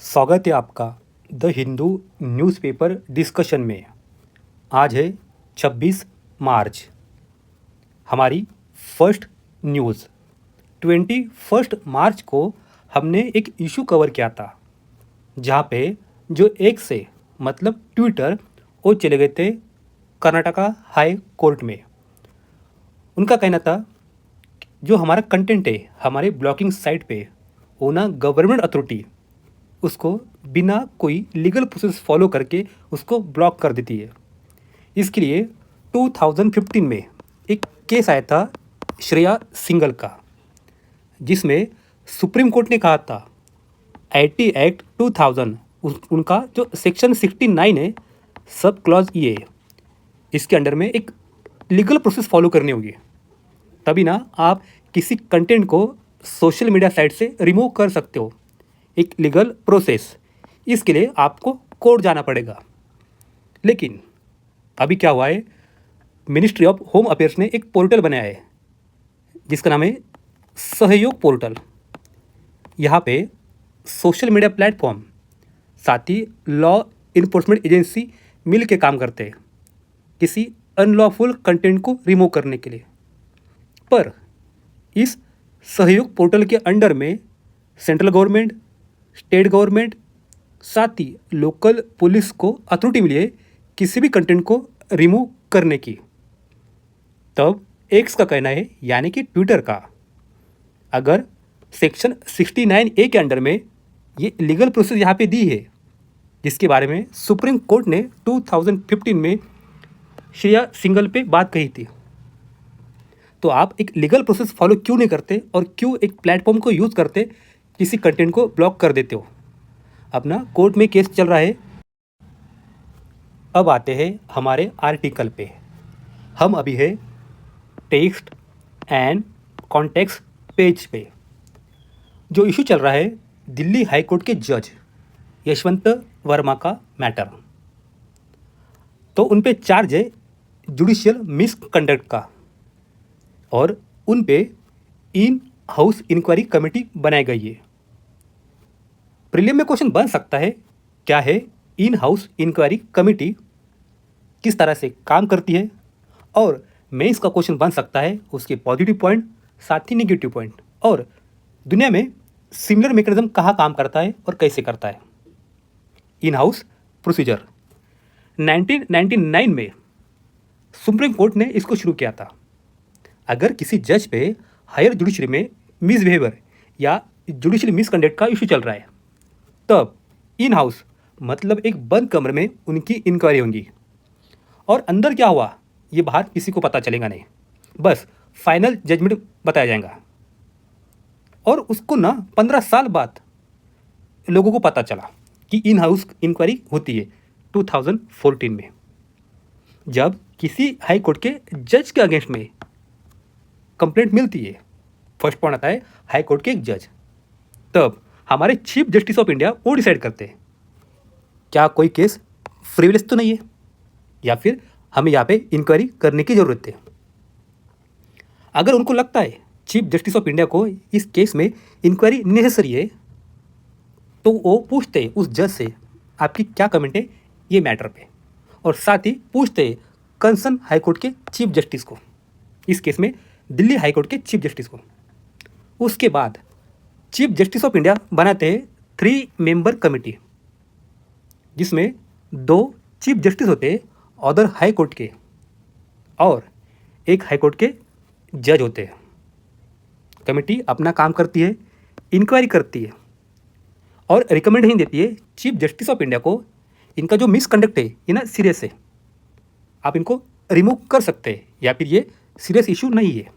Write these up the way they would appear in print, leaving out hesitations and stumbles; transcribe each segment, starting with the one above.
स्वागत है आपका द हिंदू न्यूज़पेपर डिस्कशन में। आज है 26 मार्च। हमारी फर्स्ट न्यूज़ 21 मार्च को हमने एक इशू कवर किया था, जहाँ पे जो एक्स से मतलब ट्विटर वो चले गए थे कर्नाटका हाई कोर्ट में। उनका कहना था जो हमारा कंटेंट है हमारे ब्लॉगिंग साइट पे वो ना गवर्नमेंट अथॉरिटी उसको बिना कोई लीगल प्रोसेस फॉलो करके उसको ब्लॉक कर देती है। इसके लिए 2015 में एक केस आया था श्रेया सिंगल का, जिसमें सुप्रीम कोर्ट ने कहा था आईटी एक्ट 2000 उनका जो सेक्शन 69 है सब क्लॉज ये है, इसके अंडर में एक लीगल प्रोसेस फॉलो करनी होगी, तभी ना आप किसी कंटेंट को सोशल मीडिया साइट से रिमूव कर सकते हो। एक लीगल प्रोसेस, इसके लिए आपको कोर्ट जाना पड़ेगा। लेकिन अभी क्या हुआ है, मिनिस्ट्री ऑफ होम अफेयर्स ने एक पोर्टल बनाया है जिसका नाम है सहयोग पोर्टल। यहाँ पे सोशल मीडिया प्लेटफॉर्म साथ ही लॉ इन्फोर्समेंट एजेंसी मिल के काम करते हैं किसी अनलॉफुल कंटेंट को रिमूव करने के लिए। पर इस सहयोग पोर्टल के अंडर में सेंट्रल गवर्नमेंट, स्टेट गवर्नमेंट साथ ही लोकल पुलिस को अथॉरिटी मिली है किसी भी कंटेंट को रिमूव करने की। तब एक्स का कहना है यानी कि ट्विटर का, अगर सेक्शन 69A के अंडर में ये लीगल प्रोसेस यहाँ पे दी है, जिसके बारे में सुप्रीम कोर्ट ने 2015 में श्रेया सिंगल पे बात कही थी, तो आप एक लीगल प्रोसेस फॉलो क्यों नहीं करते और क्यों एक प्लेटफॉर्म को यूज़ करते किसी कंटेंट को ब्लॉक कर देते हो। अपना कोर्ट में केस चल रहा है। अब आते हैं हमारे आर्टिकल पे। हम अभी है टेक्स्ट एंड कॉन्टेक्स्ट पेज पे। जो इशू चल रहा है दिल्ली हाई कोर्ट के जज यशवंत वर्मा का मैटर, तो उन पे चार्ज है जुडिशियल मिसकंडक्ट का और उन पे इन हाउस इंक्वायरी कमेटी बनाई गई है। प्रीलिम में क्वेश्चन बन सकता है क्या है इन हाउस इंक्वायरी कमेटी, किस तरह से काम करती है, और मेंस का क्वेश्चन बन सकता है उसके पॉजिटिव पॉइंट साथ ही नेगेटिव पॉइंट, और दुनिया में सिमिलर मैकेनिज्म कहाँ काम करता है और कैसे करता है। इन हाउस प्रोसीजर 1999 में सुप्रीम कोर्ट ने इसको शुरू किया था। अगर किसी जज पे हायर जुडिशरी में मिसबिहेवियर या जुडिशियल मिसकंडक्ट का इशू चल रहा है, तब इन हाउस मतलब एक बंद कमरे में उनकी इंक्वायरी होगी और अंदर क्या हुआ ये बाहर किसी को पता चलेगा नहीं, बस फाइनल जजमेंट बताया जाएगा। और उसको ना 15 साल बाद लोगों को पता चला कि इन हाउस इंक्वायरी होती है 2014 में, जब किसी हाई कोर्ट के जज के अगेंस्ट में कंप्लेंट मिलती है। फर्स्ट पॉइंट आता है हाई कोर्ट के एक जज, तब हमारे चीफ जस्टिस ऑफ इंडिया वो डिसाइड करते हैं क्या कोई केस फ्रीविलेस तो नहीं है या फिर हमें यहाँ पे इंक्वायरी करने की ज़रूरत है। अगर उनको लगता है चीफ जस्टिस ऑफ इंडिया को इस केस में इंक्वायरी नेसेसरी है, तो वो पूछते हैं उस जज से आपकी क्या कमेंट है ये मैटर पे, और साथ ही पूछते हैं कंसर्न हाई कोर्ट के चीफ जस्टिस को, इस केस में दिल्ली हाई कोर्ट के चीफ जस्टिस को। उसके बाद चीफ जस्टिस ऑफ इंडिया बनाते हैं 3 मेंबर कमेटी, जिसमें 2 चीफ जस्टिस होते हैं अदर हाई कोर्ट के और एक हाई कोर्ट के जज होते हैं। कमेटी अपना काम करती है, इंक्वायरी करती है और रिकमेंडेशन देती है चीफ जस्टिस ऑफ इंडिया को, इनका जो मिसकंडक्ट है ये ना सीरियस है, आप इनको रिमूव कर सकते हैं या फिर ये सीरियस इशू नहीं है।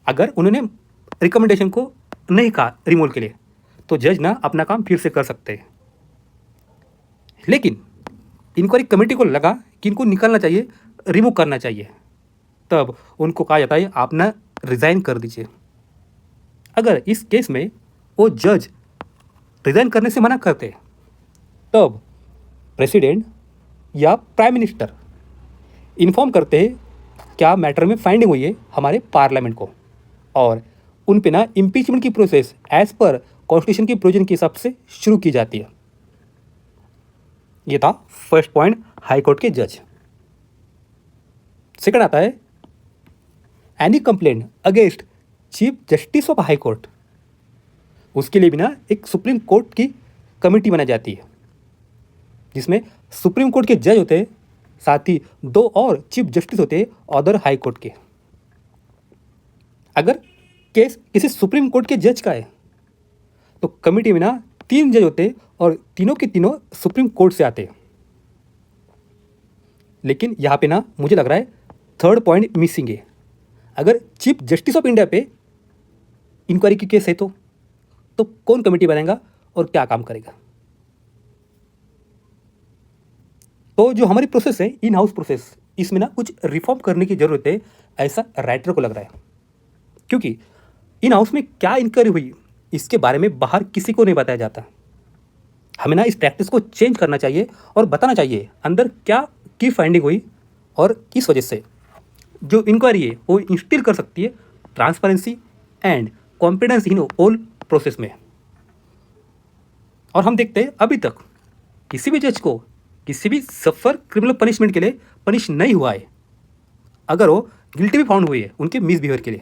अगर उन्होंने रिकमेंडेशन को नहीं कहा रिमूवल के लिए, तो जज ना अपना काम फिर से कर सकते हैं। लेकिन इंक्वायरी कमेटी को लगा कि इनको निकालना चाहिए, रिमूव करना चाहिए, तब उनको कहा जाता है आप ना रिज़ाइन कर दीजिए। अगर इस केस में वो जज रिज़ाइन करने से मना करते, तब प्रेसिडेंट या प्राइम मिनिस्टर इन्फॉर्म करते हैं क्या मैटर में फाइंडिंग हुई है हमारे पार्लियामेंट को, और उन पे ना इम्पीचमेंट की प्रोसेस एज पर कॉन्स्टिट्यूशन की प्रोविजन के हिसाब से शुरू की जाती है। ये था फर्स्ट पॉइंट, हाई कोर्ट के जज। सेकंड आता है any complaint against chief justice of high court. उसके लिए भी ना एक सुप्रीम कोर्ट की कमेटी बनाई जाती है, जिसमें सुप्रीम कोर्ट के जज होते हैं, साथ ही 2 और चीफ जस्टिस होते हैं अदर हाई कोर्ट के। अगर केस किसी सुप्रीम कोर्ट के जज का है तो कमेटी में ना 3 जज होते हैं और तीनों के तीनों सुप्रीम कोर्ट से आते हैं। लेकिन यहाँ पे ना मुझे लग रहा है थर्ड पॉइंट मिसिंग है। अगर चीफ जस्टिस ऑफ इंडिया पे इंक्वायरी की केस है तो कौन कमेटी बनाएगा और क्या काम करेगा? तो जो हमारी प्रोसेस है, इन हाउस प्रोसेस, इसमें ना कुछ रिफॉर्म करने की जरूरत है, ऐसा राइटर को लग रहा है। क्योंकि इन हाउस में क्या इंक्वायरी हुई इसके बारे में बाहर किसी को नहीं बताया जाता। हमें ना इस प्रैक्टिस को चेंज करना चाहिए और बताना चाहिए अंदर क्या की फाइंडिंग हुई और किस वजह से जो इंक्वायरी है वो इंस्टिल कर सकती है transparency and competence in all process में। और हम देखते हैं अभी तक किसी भी जज को किसी भी सफर क्रिमिनल पनिशमेंट के लिए पनिश नहीं हुआ है अगर वो गिल्टी भी फाउंड हुई है उनके मिसबिहेवियर के लिए।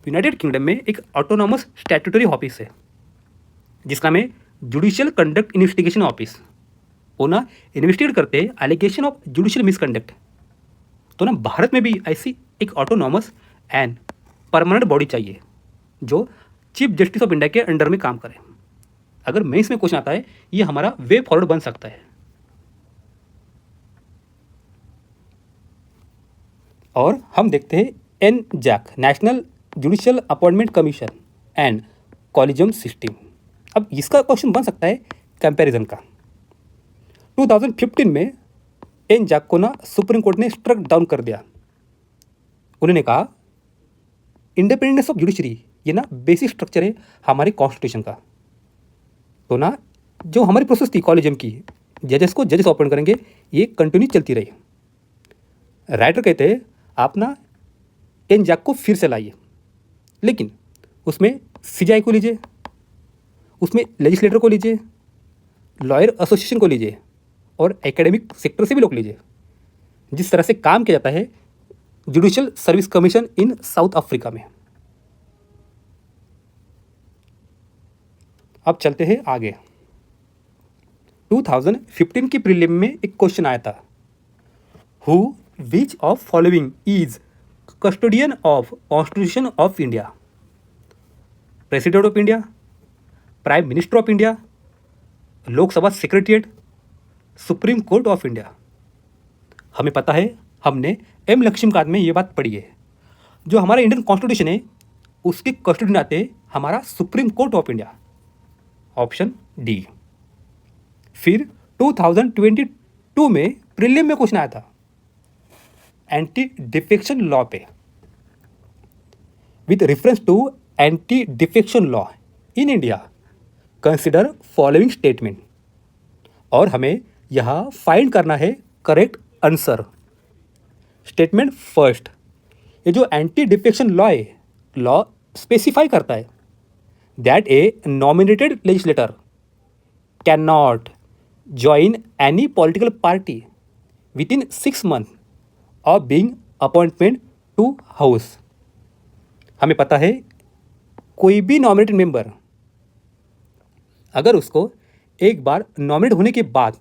यूनाइटेड किंगडम में एक ऑटोनॉमस स्टैट्यूटरी ऑफिस है जिसका नाम है जुडिशियल कंडक्ट इन्वेस्टिगेशन ऑफिस। वो ना इन्वेस्टिगेट करते हैं एलिगेशन ऑफ जुडिशियल मिसकंडक्ट। तो ना भारत में भी ऐसी एक ऑटोनॉमस एंड परमानेंट बॉडी चाहिए जो चीफ जस्टिस ऑफ इंडिया के अंडर में काम करे। अगर मेंस में क्वेश्चन आता है ये हमारा वे फॉरवर्ड बन सकता है। और हम देखते हैं एनजैक, national judicial appointment commission and collegium system. अब इसका क्वेश्चन बन सकता है कंपैरिजन का। 2015 में एनजैक को ना सुप्रीम कोर्ट ने स्ट्रक डाउन कर दिया। उन्होंने कहा इंडिपेंडेंस ऑफ जुडिशरी ये ना बेसिक स्ट्रक्चर है हमारे कॉन्स्टिट्यूशन का। तो ना जो हमारी प्रोसेस थी कॉलेजियम की, जजेस को जजेस अपॉइंट करेंगे, ये कंटिन्यू चलती रही। राइटर कहते हैं आप ना एनजैक को फिर से लाइए, लेकिन उसमें सीजीआई को लीजिए, उसमें लेजिस्लेटर को लीजिए, लॉयर एसोसिएशन को लीजिए और एकेडमिक सेक्टर से भी लोग लीजिए। जिस तरह से काम किया जाता है जुडिशियल सर्विस कमीशन इन साउथ अफ्रीका में। अब चलते हैं आगे। 2015 की प्रीलिम में एक क्वेश्चन आया था, who which of following is custodian of constitution of India? President of India, prime minister of India, Lok Sabha secretariat, supreme court of India. हमें पता है, हमने एम लक्ष्मीकांत में ये बात पढ़ी है, जो हमारा इंडियन कॉन्स्टिट्यूशन है उसके कस्टोडियन आते हैं हमारा supreme court of India, option D. फिर 2022 में प्रीलिम में क्वेश्चन आया था एंटी डिफेक्शन लॉ पे। With reference to anti defection law in India consider following statement. और हमें यहाँ फाइंड करना है करेक्ट आंसर। स्टेटमेंट फर्स्ट, ये जो एंटी डिफेक्शन लॉ है, लॉ स्पेसिफाई करता है that a nominated legislator cannot join any political party within 6 months of being appointment to house. हमें पता है कोई भी नॉमिनेटेड मेंबर अगर उसको एक बार नॉमिनेट होने के बाद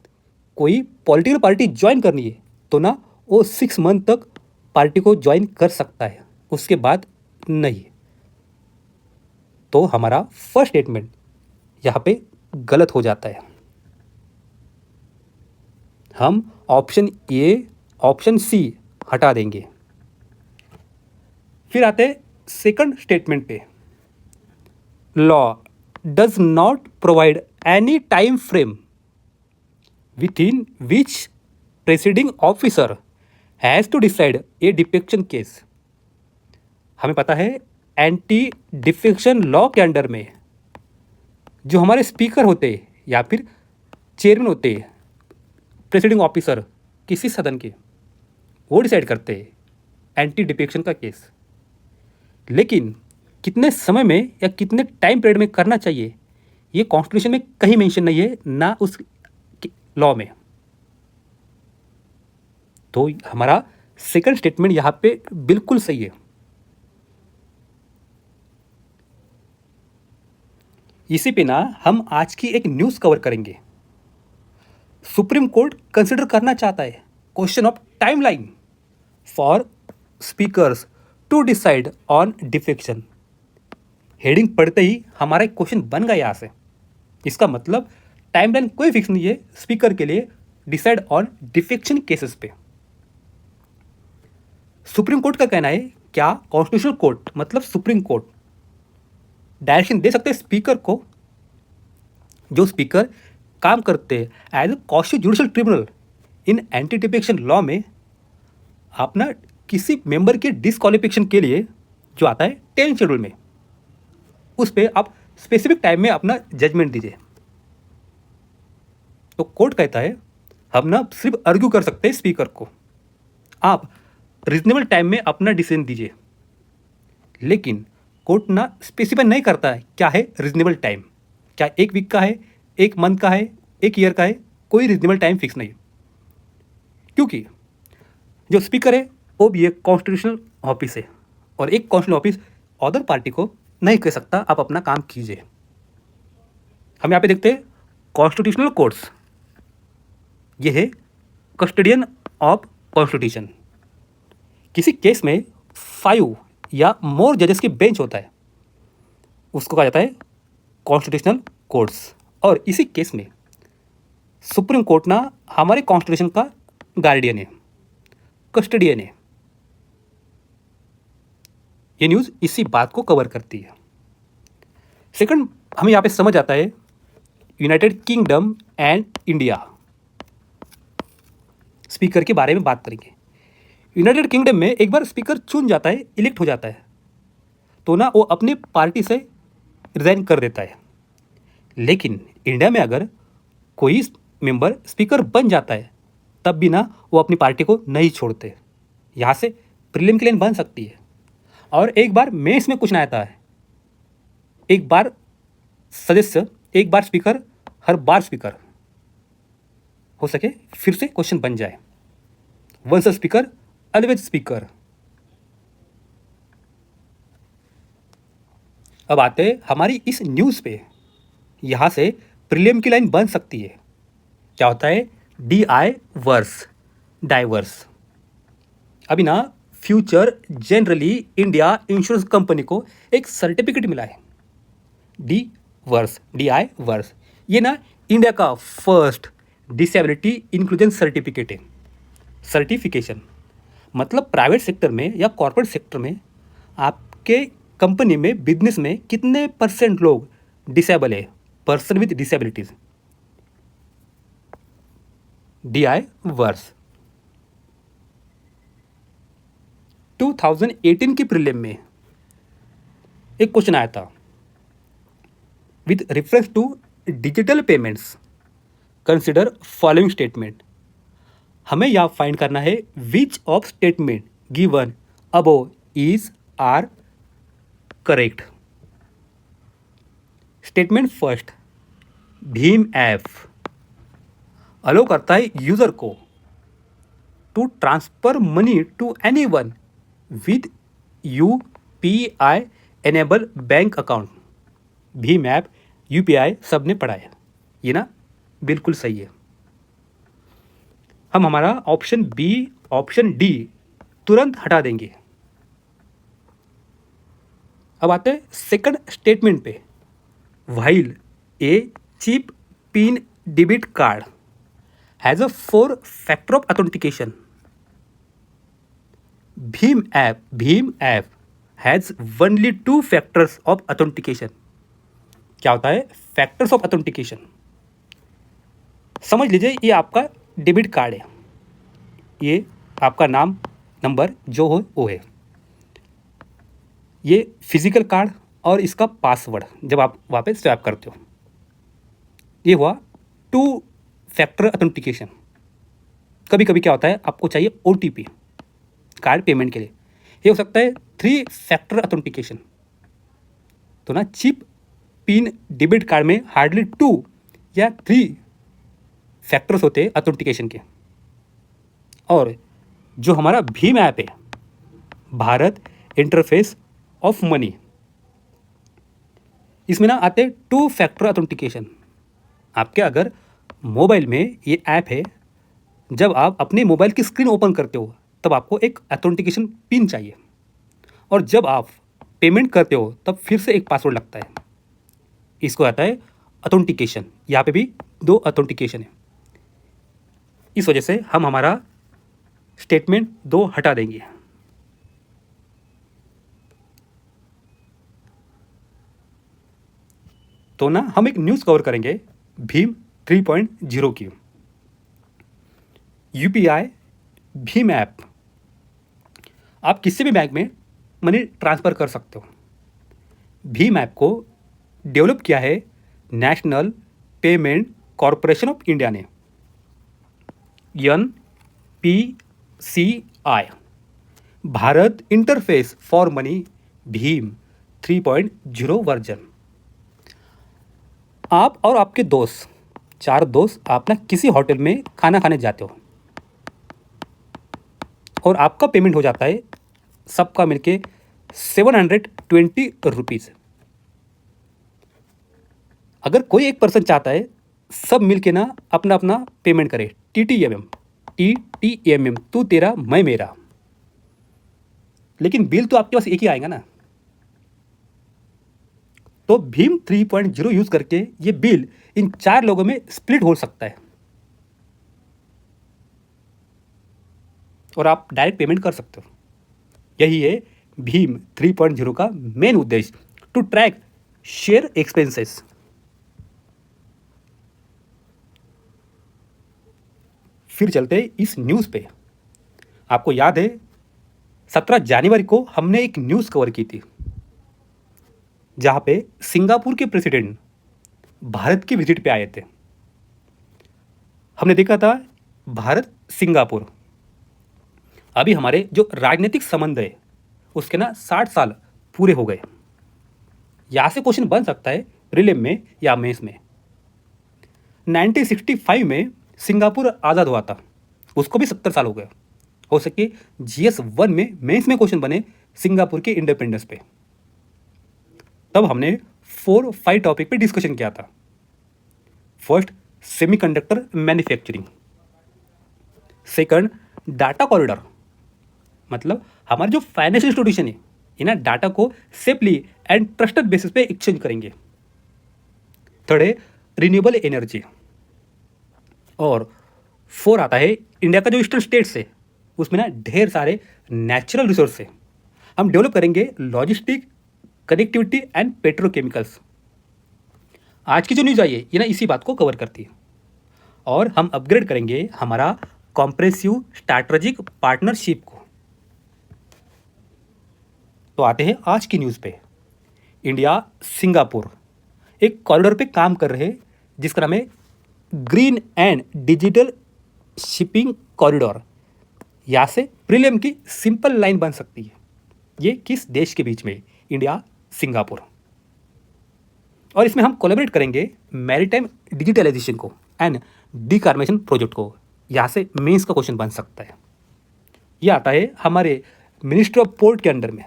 कोई पॉलिटिकल पार्टी ज्वाइन करनी है तो ना वो 6 month तक पार्टी को ज्वाइन कर सकता है, उसके बाद नहीं। तो हमारा फर्स्ट स्टेटमेंट यहाँ पे गलत हो जाता है। हम ऑप्शन ए, ऑप्शन सी हटा देंगे। फिर आते हैं सेकंड स्टेटमेंट पे, law does not provide any time frame within which presiding officer has to decide a defection case. हमें पता है एंटी डिफेक्शन लॉ के अंडर में जो हमारे स्पीकर होते हैं या फिर चेयरमैन होते हैं, प्रेसिडिंग ऑफिसर किसी सदन के, वो डिसाइड करते हैं एंटी डिफेक्शन का केस। लेकिन कितने समय में या कितने टाइम पीरियड में करना चाहिए, ये कॉन्स्टिट्यूशन में कहीं मेंशन नहीं है, ना उस लॉ में। तो हमारा सेकंड स्टेटमेंट यहाँ पे बिल्कुल सही है। इसी पे ना हम आज की एक न्यूज़ कवर करेंगे। सुप्रीम कोर्ट कंसिडर करना चाहता है question of timeline for speakers to decide on defection. Heading पढ़ते ही हमारा एक क्वेश्चन बन गया यहाँ से। इसका मतलब टाइमलाइन कोई फिक्स नहीं है स्पीकर के लिए डिसाइड ऑन डिफेक्शन केसेस पे। सुप्रीम कोर्ट का कहना है क्या कॉन्स्टिट्यूशनल कोर्ट मतलब सुप्रीम कोर्ट डायरेक्शन दे सकते हैं स्पीकर को, जो स्पीकर काम करते हैं as a constitutional tribunal in anti defection law में, अपना किसी मेंबर के डिसक्वालिफिकेशन के लिए जो आता है 10 शेड्यूल में, उस पर आप स्पेसिफिक टाइम में अपना जजमेंट दीजिए। तो कोर्ट कहता है हम ना सिर्फ आर्ग्यू कर सकते हैं स्पीकर को, आप रीजनेबल टाइम में अपना डिसीजन दीजिए। लेकिन कोर्ट ना स्पेसिफाई नहीं करता है क्या है रीजनेबल टाइम, क्या 1 वीक का है, 1 मंथ का है, 1 ईयर का है, कोई रीजनेबल टाइम फिक्स नहीं। क्योंकि जो स्पीकर है वो भी एक कॉन्स्टिट्यूशनल ऑफिस है और एक कॉन्स्टिट्यूशनल ऑफिस अदर पार्टी को नहीं कह सकता आप अपना काम कीजिए। हम यहाँ पे देखते हैं कॉन्स्टिट्यूशनल कोर्ट्स, ये है कस्टोडियन ऑफ कॉन्स्टिट्यूशन। किसी केस में 5 या मोर जजेस की बेंच होता है, उसको कहा जाता है कॉन्स्टिट्यूशनल कोर्ट्स। और इसी केस में सुप्रीम कोर्ट ना हमारे कॉन्स्टिट्यूशन का गार्डियन है, कस्टोडियन है। ये न्यूज़ इसी बात को कवर करती है। सेकंड, हमें यहाँ पे समझ आता है United kingdom and India, speaker के बारे में बात करेंगे। यूनाइटेड किंगडम में एक बार स्पीकर चुन जाता है, इलेक्ट हो जाता है, तो ना वो अपनी पार्टी से रिजाइन कर देता है। लेकिन इंडिया में अगर कोई मेंबर स्पीकर बन जाता है तब भी ना वो अपनी पार्टी को नहीं छोड़ते, यहाँ से प्रीलिम की लाइन बन सकती है। और एक बार मेंस में कुछ ना आता है, एक बार सदस्य, एक बार स्पीकर, हर बार स्पीकर हो सके फिर से क्वेश्चन बन जाए। Once speaker always speaker. अब आते हैं हमारी इस न्यूज़ पे, यहाँ से प्रीलिम की लाइन बन सकती है। क्या होता है DI वर्स, डाइवर्स। अभी ना future generally India insurance company को एक सर्टिफिकेट मिला है DI वर्स। ये ना इंडिया का फर्स्ट डिसेबिलिटी इंक्लूजन सर्टिफिकेट है। सर्टिफिकेशन मतलब प्राइवेट सेक्टर में या कॉर्पोरेट सेक्टर में आपके कंपनी में बिजनेस में कितने % लोग डिसेबल है, पर्सन विद डिसेबिलिटीज। DI वर्स 2018 की प्रीलिम में एक क्वेश्चन आया था with reference to digital payments consider following statement. हमें यहाँ फाइंड करना है which of statement given above is are correct. Statement first, भीम ऐप अलो करता है यूजर को to transfer money to anyone with UPI enable bank account. भीम app UPI सबने पढ़ा है, ये ना बिल्कुल सही है। हम हमारा ऑप्शन B, ऑप्शन D तुरंत हटा देंगे। अब आते हैं सेकंड स्टेटमेंट पे, while a chip pin debit card has a 4 factor of authentication. Bhim app has only 2 factors of authentication. क्या होता है फैक्टर्स ऑफ ऑथेंटिकेशन? समझ लीजिए ये आपका डेबिट कार्ड है, ये आपका नाम नंबर जो हो वो है, ये फिजिकल कार्ड और इसका पासवर्ड जब आप वहाँ पे स्वैप करते हो, ये हुआ 2 फैक्टर ऑथेंटिकेशन। कभी कभी क्या होता है आपको चाहिए OTP कार्ड पेमेंट के लिए, ये हो सकता है 3 फैक्टर ऑथेंटिकेशन। तो ना चिप पिन डेबिट कार्ड में हार्डली 2 या 3 फैक्टर्स होते हैं ऑथेंटिकेशन के। और जो हमारा भीम ऐप है, भारत इंटरफेस ऑफ मनी, इसमें ना आते हैं 2 फैक्टर ऑथेंटिकेशन। आपके अगर मोबाइल में ये ऐप है, जब आप अपने मोबाइल की स्क्रीन ओपन करते हो तब आपको एक ऑथेंटिकेशन पिन चाहिए, और जब आप पेमेंट करते हो तब फिर से एक पासवर्ड लगता है। इसको आता है ऑथेंटिकेशन। यहाँ पे भी 2 ऑथेंटिकेशन है। इस वजह से हम हमारा स्टेटमेंट 2 हटा देंगे। तो ना हम एक न्यूज़ कवर करेंगे भीम 3.0 की। यूपीआई भीम ऐप, आप किसी भी बैंक में मनी ट्रांसफ़र कर सकते हो। भीम ऐप को डेवलप किया है national payment corporation of India ने, NPCI, Bharat interface for money Bhim 3.0 version. आप और आपके दोस्त, 4 दोस्त, आप ना किसी होटल में खाना खाने जाते हो और आपका पेमेंट हो जाता है सबका मिलके 720 रुपीज़। अगर कोई एक पर्सन चाहता है सब मिलके ना अपना अपना पेमेंट करे, TTMM, तू तेरा मैं मेरा, लेकिन बिल तो आपके पास एक ही आएगा ना। तो भीम 3.0 यूज करके ये बिल इन 4 लोगों में स्प्लिट हो सकता है और आप डायरेक्ट पेमेंट कर सकते हो। यही है भीम 3.0 का मेन उद्देश्य, टू ट्रैक शेयर एक्सपेंसेस। फिर चलते हैं इस न्यूज़ पे। आपको याद है 17 जनवरी को हमने एक न्यूज़ कवर की थी जहाँ पे सिंगापुर के प्रेसिडेंट भारत की विजिट पे आए थे। हमने देखा था भारत सिंगापुर, अभी हमारे जो राजनीतिक संबंध है उसके ना 60 साल पूरे हो गए। यहाँ से क्वेश्चन बन सकता है प्रीलिम में या मेंस में। 1965 में सिंगापुर आज़ाद हुआ था, उसको भी 70 साल हो गए। हो सके GS1 में मेंस में क्वेश्चन बने सिंगापुर के इंडिपेंडेंस पे। तब हमने 4-5 टॉपिक पे डिस्कशन किया था। First, semiconductor manufacturing. Second, data corridor, मतलब हमारे जो फाइनेंशियल इंस्टीट्यूशन है ये ना डाटा को सेफली एंड ट्रस्टेड बेसिस पे एक्सचेंज करेंगे। थर्ड है रिन्यूएबल एनर्जी। और 4 आता है इंडिया का जो ईस्टर्न स्टेट्स है उसमें ना ढेर सारे नेचुरल रिसोर्स है। हम डेवलप करेंगे लॉजिस्टिक, कनेक्टिविटी एंड पेट्रोकेमिकल्स। आज की जो न्यूज़ आई है ये ना इसी बात को कवर करती है। और हम अपग्रेड करेंगे हमारा कॉम्प्रेसिव स्ट्रैटेजिक पार्टनरशिप को। तो आते हैं आज की न्यूज़ पे। इंडिया सिंगापुर एक कॉरिडोर पे काम कर रहे हैं जिसका नाम है green and digital shipping corridor. यहाँ से प्रीलिम की सिंपल लाइन बन सकती है, ये किस देश के बीच में, इंडिया सिंगापुर। और इसमें हम कोलैबोरेट करेंगे मैरीटाइम डिजिटलाइजेशन को एंड डिकार्बोनाइजेशन प्रोजेक्ट को। यहाँ से मेंस का क्वेश्चन बन सकता है। ये आता है हमारे मिनिस्ट्री ऑफ पोर्ट के अंडर में।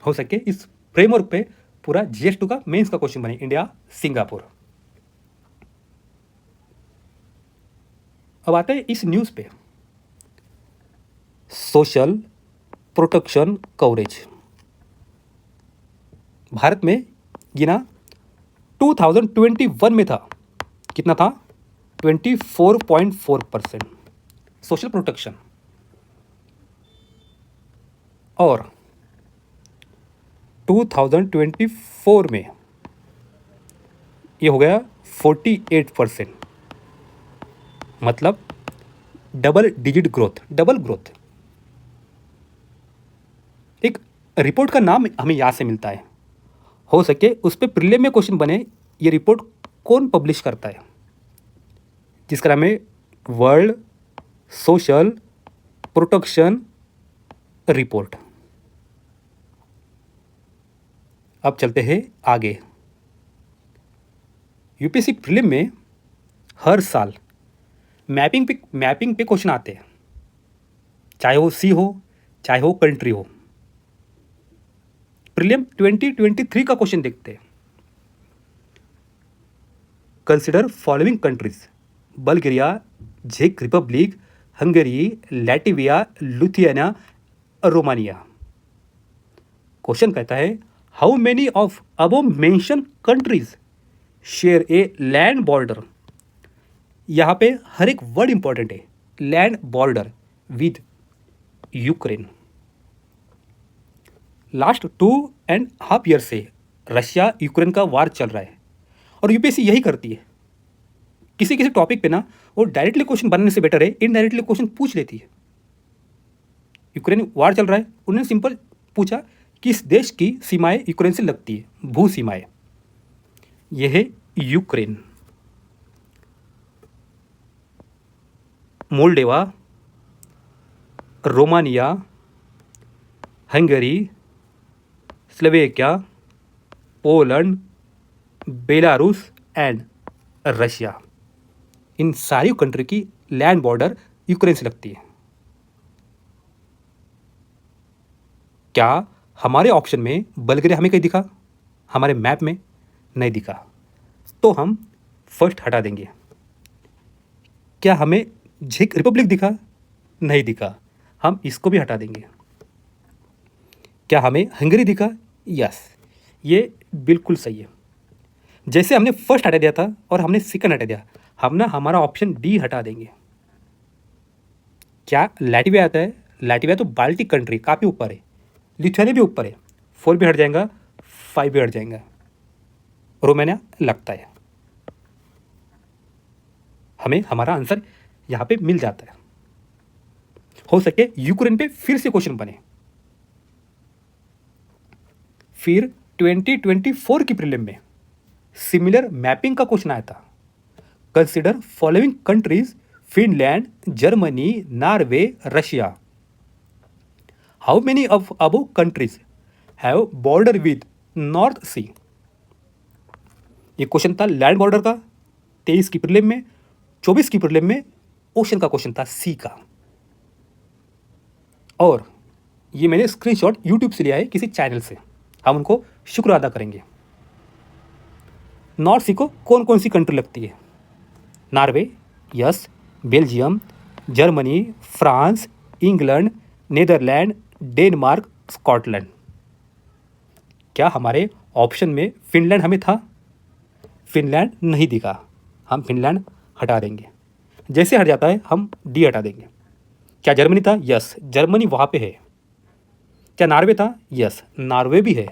हो सके इस फ्रेमवर्क पे पूरा GS2 का मेंस का क्वेश्चन बने, इंडिया सिंगापुर। अब आते हैं इस न्यूज़ पे, सोशल प्रोटेक्शन कवरेज। भारत में ये ना 2021 में था, कितना था, 24.4% सोशल प्रोटेक्शन। और 2024 में ये हो गया 48%, मतलब double digit growth, double growth. एक रिपोर्ट का नाम हमें यहाँ से मिलता है, हो सके उस पर प्रीलिम में क्वेश्चन बने ये रिपोर्ट कौन पब्लिश करता है, जिसका नाम है वर्ल्ड सोशल प्रोटेक्शन रिपोर्ट। अब चलते हैं आगे। यूपीएससी प्रीलिम में हर साल मैपिंग पे क्वेश्चन आते हैं, चाहे वो सी हो चाहे वो कंट्री हो। प्रीलिम 2023 का क्वेश्चन देखते हैं। कंसिडर फॉलोइंग कंट्रीज: बल्गेरिया, चेक Republic, Hungary, Latvia, Lithuania, Romania. Question कहता है how many of above mention countries share a land border. यहाँ पे हर एक वर्ड इंपॉर्टेंट है, land border with Ukraine. Last 2.5 year से रशिया यूक्रेन का वार चल रहा है और यूपीएससी यही करती है, किसी किसी टॉपिक पे ना वो डायरेक्टली क्वेश्चन बनने से बेटर है इनडायरेक्टली क्वेश्चन पूछ लेती है। यूक्रेन वार चल रहा है, उन्होंने सिंपल पूछा किस देश की सीमाएं यूक्रेन से लगती है, भू सीमाएं। यह है Ukraine. Moldova, Romania, Hungary, Slovakia, Poland, Belarus and Russia, इन सारी कंट्री की लैंड बॉर्डर यूक्रेन से लगती है। क्या हमारे ऑप्शन में बल्गेरिया हमें कहीं दिखा? हमारे मैप में नहीं दिखा, तो हम फर्स्ट हटा देंगे। क्या हमें चेक रिपब्लिक दिखा? नहीं दिखा, हम इसको भी हटा देंगे। क्या हमें हंगरी दिखा? यस, ये बिल्कुल सही है। जैसे हमने फर्स्ट हटा दिया था और हमने सेकंड हटा दिया, हम ना हमारा ऑप्शन डी हटा देंगे। क्या लैटविया आता है? लैटविया तो बाल्टिक कंट्री, काफ़ी ऊपर है। लिथुआनिया भी ऊपर है, 4 भी हट जाएगा, 5 भी हट जाएगा। रोमानिया लगता है। हमें हमारा आंसर यहाँ पे मिल जाता है। हो सके यूक्रेन पे फिर से क्वेश्चन बने। फिर 2024 की प्रीलिम में सिमिलर मैपिंग का क्वेश्चन आया था। Consider following countries: Finland, Germany, Norway, Russia. How many of above countries have border with North Sea. ये क्वेश्चन था लैंड बॉर्डर का 23 की प्रीलिम में। 24 की प्रीलिम में ओशन का क्वेश्चन था, सी का। और ये मैंने स्क्रीनशॉट यूट्यूब से लिया है, किसी चैनल से। हम उनको शुक्र अदा करेंगे। नॉर्थ सी को कौन कौन सी कंट्री लगती है? Norway, yes, Belgium, Germany, France, England, Netherland, Denmark, Scotland. क्या हमारे ऑप्शन में फिनलैंड हमें था? फिनलैंड नहीं दिखा, हम फिनलैंड हटा देंगे। जैसे हट जाता है हम डी हटा देंगे। क्या जर्मनी था? यस, जर्मनी वहाँ पे है। क्या नॉर्वे था? यस, नॉर्वे भी है।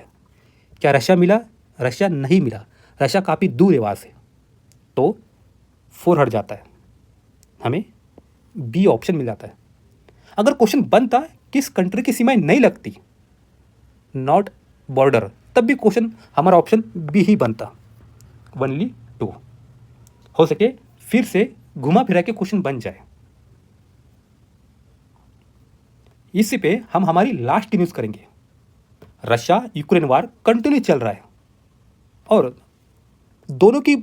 क्या रशिया मिला? रशिया नहीं मिला, रशिया काफ़ी दूर है वहाँ से, तो 4 हट जाता है, हमें बी ऑप्शन मिल जाता है। अगर क्वेश्चन बनता किस कंट्री की सीमाएं नहीं लगती, नॉट बॉर्डर, तब भी क्वेश्चन हमारा ऑप्शन बी ही बनता। ओनली 2 हो सके फिर से घुमा फिरा के क्वेश्चन बन जाए। इसी पे हम हमारी लास्ट की न्यूज़ करेंगे। रशिया यूक्रेन वार कंटिन्यू चल रहा है और दोनों की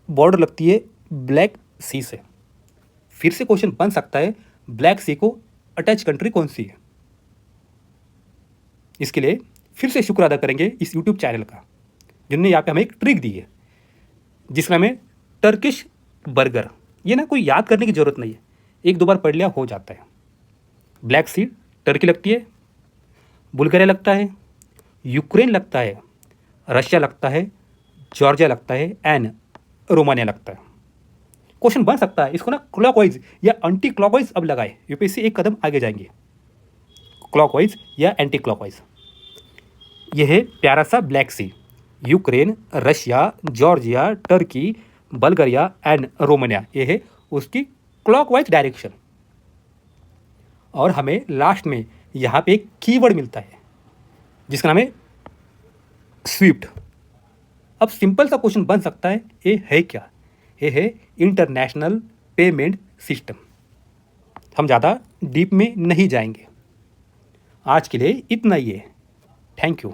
बॉर्डर लगती है ब्लैक सी से। फिर से क्वेश्चन बन सकता है ब्लैक सी को अटैच कंट्री कौन सी है। इसके लिए फिर से शुक्र अदा करेंगे इस यूट्यूब चैनल का, जिन्होंने यहाँ पे हमें एक ट्रिक दी है जिसका नाम है टर्किश बर्गर। ये ना कोई याद करने की ज़रूरत नहीं है, 1-2 बार पढ़ लिया हो जाता है। ब्लैक सी टर्की लगती है, बुल्गारिया लगता है, यूक्रेन लगता है, रशिया लगता है, जॉर्जिया लगता है एंड रोमानिया लगता है। क्वेश्चन बन सकता है इसको ना क्लॉकवाइज या एंटी क्लॉकवाइज अब लगाए, यूपीएससी एक कदम आगे जाएंगे, क्लॉकवाइज या एंटी क्लॉकवाइज। यह है प्यारा सा black sea, Ukraine, Russia, Georgia, Turkey, Bulgaria and Romania, यह है उसकी क्लॉकवाइज डायरेक्शन। और हमें लास्ट में यहाँ पे एक कीवर्ड मिलता है जिसका नाम है स्विफ्ट। अब सिंपल सा क्वेश्चन बन सकता है, ये है क्या? ये है इंटरनेशनल पेमेंट सिस्टम। हम ज़्यादा डीप में नहीं जाएंगे, आज के लिए इतना ही है। Thank you.